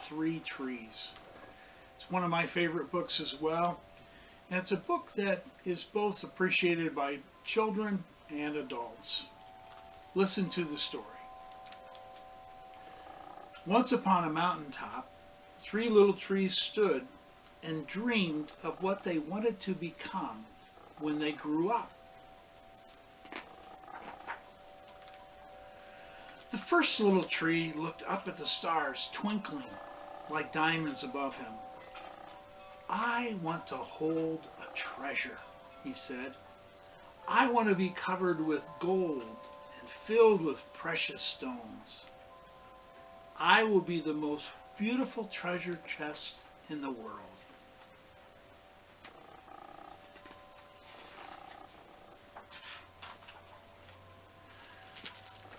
Three Trees. It's one of my favorite books as well. And it's a book that is both appreciated by children and adults. Listen to the story. Once upon a mountaintop, three little trees stood and dreamed of what they wanted to become when they grew up. The first little tree looked up at the stars twinkling like diamonds above him. "I want to hold a treasure," he said. "I want to be covered with gold and filled with precious stones. I will be the most beautiful treasure chest in the world."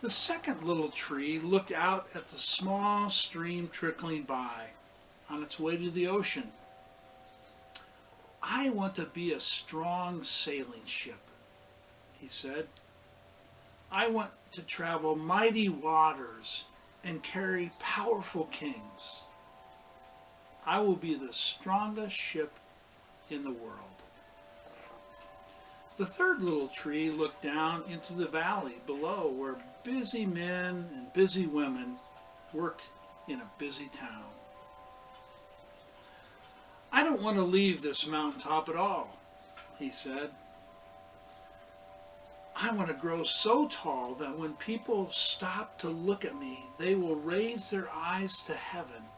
The second little tree looked out at the small stream trickling by on its way to the ocean. "I want to be a strong sailing ship," he said. "I want to travel mighty waters and carry powerful kings. I will be the strongest ship in the world." The third little tree looked down into the valley below where busy men and busy women worked in a busy town. "I don't want to leave this mountaintop at all," he said. "I want to grow so tall that when people stop to look at me, they will raise their eyes to heaven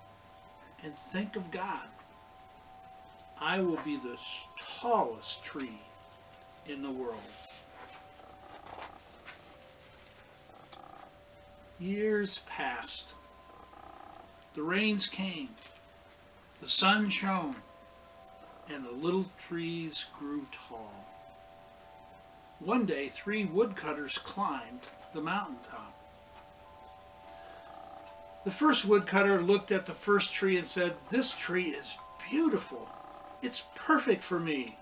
and think of God. I will be the tallest tree in the world." Years passed. The rains came. The sun shone. And the little trees grew tall. One day, three woodcutters climbed the mountaintop. The first woodcutter looked at the first tree and said, "This tree is beautiful. It's perfect for me."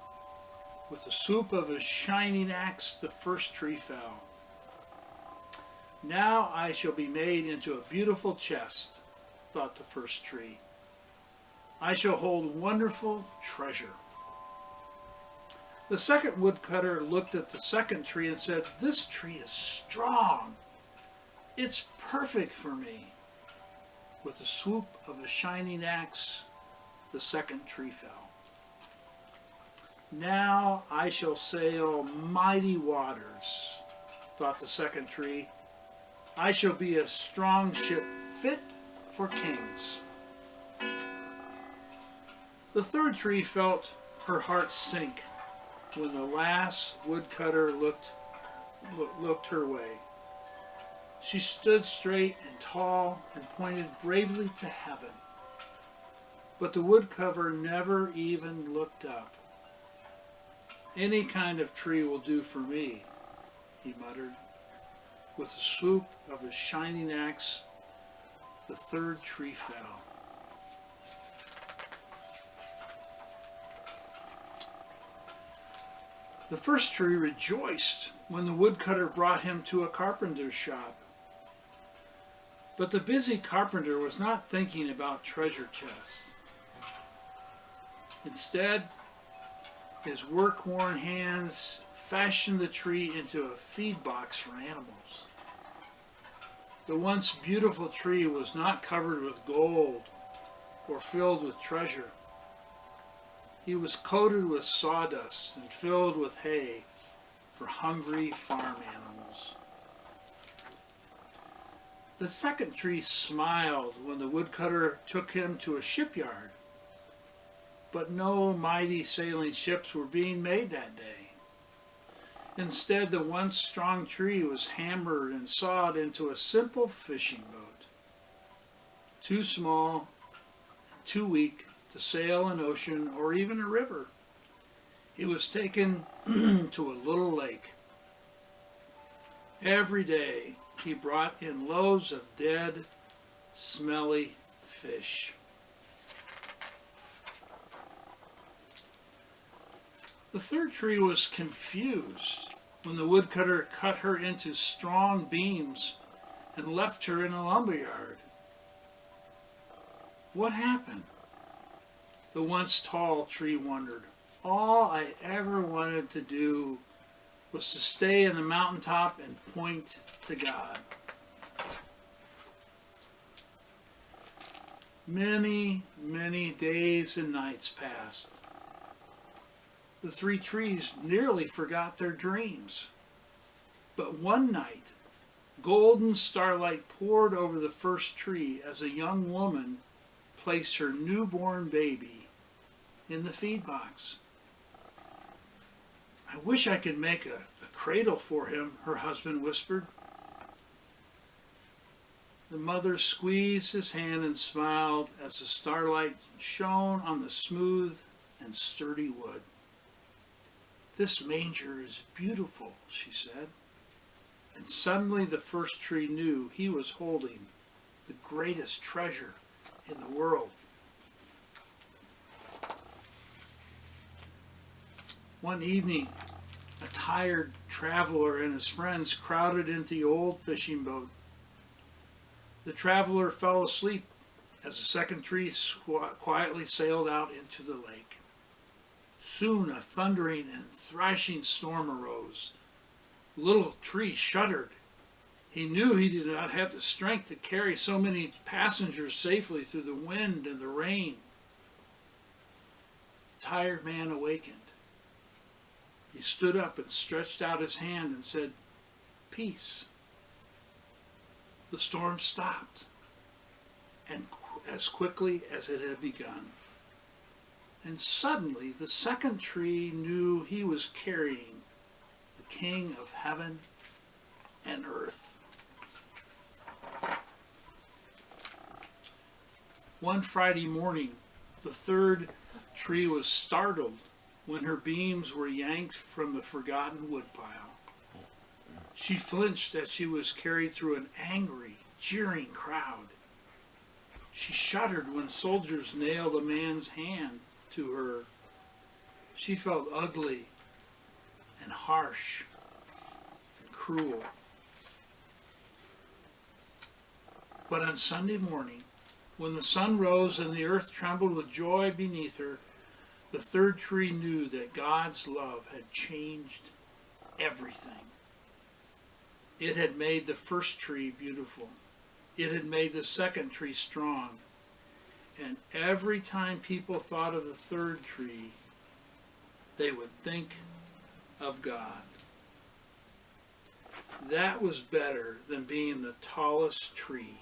With the swoop of his shining axe, the first tree fell. "Now I shall be made into a beautiful chest," thought the first tree. "I shall hold wonderful treasure." The second woodcutter looked at the second tree and said, "This tree is strong. It's perfect for me." With the swoop of a shining axe, the second tree fell. "Now I shall sail mighty waters," thought the second tree. "I shall be a strong ship fit for kings." The third tree felt her heart sink when the last woodcutter looked her way. She stood straight and tall and pointed bravely to heaven. But the woodcutter never even looked up. "Any kind of tree will do for me," he muttered. With a swoop of his shining axe, the third tree fell. The first tree rejoiced when the woodcutter brought him to a carpenter's shop. But the busy carpenter was not thinking about treasure chests. Instead, his work-worn hands fashioned the tree into a feed box for animals. The once beautiful tree was not covered with gold or filled with treasure. He was coated with sawdust and filled with hay for hungry farm animals. The second tree smiled when the woodcutter took him to a shipyard, but no mighty sailing ships were being made that day. Instead, the once strong tree was hammered and sawed into a simple fishing boat, too small and too weak to sail an ocean or even a river. It was taken to a little lake. Every day he brought in loads of dead, smelly fish. The third tree was confused when the woodcutter cut her into strong beams and left her in a lumberyard. What happened? The once tall tree wondered. All I ever wanted to do was to stay in the mountaintop and point to God. Many, many days and nights passed. The three trees nearly forgot their dreams. But one night, golden starlight poured over the first tree as a young woman placed her newborn baby in the feed box. I wish I could make a cradle for him, her husband whispered. The mother squeezed his hand and smiled as the starlight shone on the smooth and sturdy wood. This manger is beautiful, she said. And suddenly the first tree knew he was holding the greatest treasure in the world. One evening, a tired traveler and his friends crowded into the old fishing boat. The traveler fell asleep as the second tree quietly sailed out into the lake. Soon a thundering and thrashing storm arose. The little tree shuddered. He knew he did not have the strength to carry so many passengers safely through the wind and the rain. The tired man awakened. He stood up and stretched out his hand and said, "Peace." The storm stopped, and as quickly as it had begun. And suddenly the second tree knew he was carrying the King of heaven and earth. One Friday morning, the third tree was startled when her beams were yanked from the forgotten woodpile. She flinched as she was carried through an angry, jeering crowd. She shuddered when soldiers nailed a man's hand to her. She felt ugly and harsh and cruel. But on Sunday morning, when the sun rose and the earth trembled with joy beneath her, the third tree knew that God's love had changed everything. It had made the first tree beautiful. It had made the second tree strong. And every time people thought of the third tree, they would think of God. That was better than being the tallest tree